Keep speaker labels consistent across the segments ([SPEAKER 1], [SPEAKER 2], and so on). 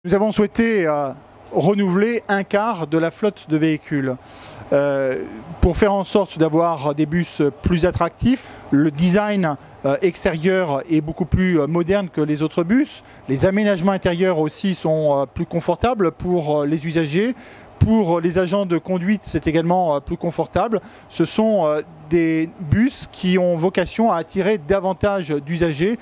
[SPEAKER 1] Nous avons souhaité renouveler un quart de la flotte de véhicules pour faire en sorte d'avoir des bus plus attractifs. Le design extérieur est beaucoup plus moderne que les autres bus. Les aménagements intérieurs aussi sont plus confortables pour les usagers. Pour les agents de conduite, c'est également plus confortable. Ce sont des bus qui ont vocation à attirer davantage d'usagers.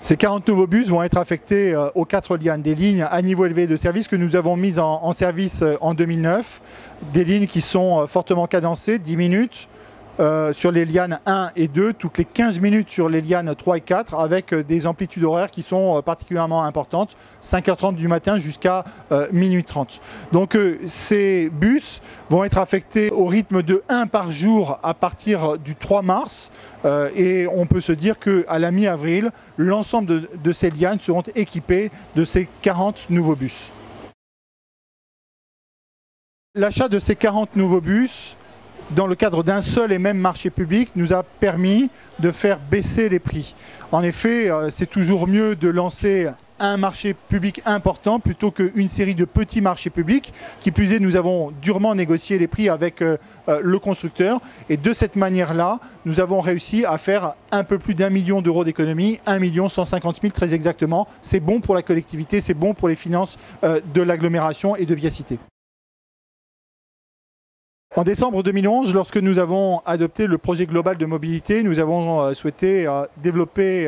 [SPEAKER 1] Ces 40 nouveaux bus vont être affectés aux 4 lianes, des lignes à niveau élevé de service que nous avons mises en service en 2009. Des lignes qui sont fortement cadencées, 10 minutes sur les lianes 1 et 2, toutes les 15 minutes sur les lianes 3 et 4, avec des amplitudes horaires qui sont particulièrement importantes, 5h30 du matin jusqu'à minuit 30. Donc ces bus vont être affectés au rythme de 1 par jour à partir du 3 mars. Et on peut se dire qu'à la mi-avril, l'ensemble de ces lianes seront équipées de ces 40 nouveaux bus. L'achat de ces 40 nouveaux bus, dans le cadre d'un seul et même marché public, nous a permis de faire baisser les prix. En effet, c'est toujours mieux de lancer un marché public important plutôt qu'une série de petits marchés publics. Qui plus est, nous avons durement négocié les prix avec le constructeur et de cette manière-là, nous avons réussi à faire un peu plus d'1 million d'euros d'économie, 1 150 000 très exactement. C'est bon pour la collectivité, c'est bon pour les finances de l'agglomération et de Via Cité. En décembre 2011, lorsque nous avons adopté le projet global de mobilité, nous avons souhaité développer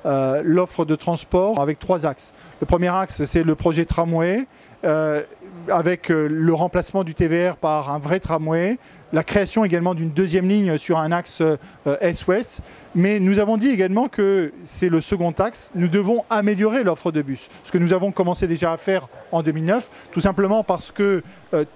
[SPEAKER 1] l'offre de transport avec 3 axes. Le premier axe, c'est le projet tramway, avec le remplacement du TVR par un vrai tramway, la création également d'une deuxième ligne sur un axe Est-Ouest. Mais nous avons dit également que c'est le second axe, nous devons améliorer l'offre de bus. Ce que nous avons commencé déjà à faire en 2009, tout simplement parce que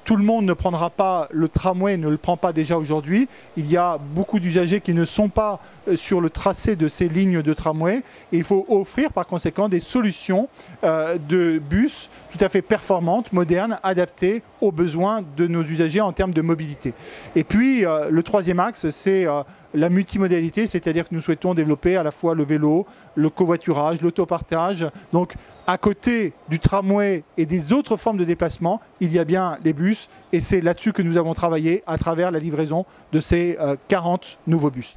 [SPEAKER 1] tout le monde ne prendra pas le tramway, ne le prend pas déjà aujourd'hui. Il y a beaucoup d'usagers qui ne sont pas sur le tracé de ces lignes de tramway. Et il faut offrir par conséquent des solutions de bus tout à fait performantes, modernes, adaptées aux besoins de nos usagers en termes de mobilité. Et puis le troisième axe, c'est la multimodalité, c'est-à-dire que nous souhaitons développer à la fois le vélo, le covoiturage, l'autopartage. Donc à côté du tramway et des autres formes de déplacement, il y a bien les bus et c'est là-dessus que nous avons travaillé à travers la livraison de ces 40 nouveaux bus.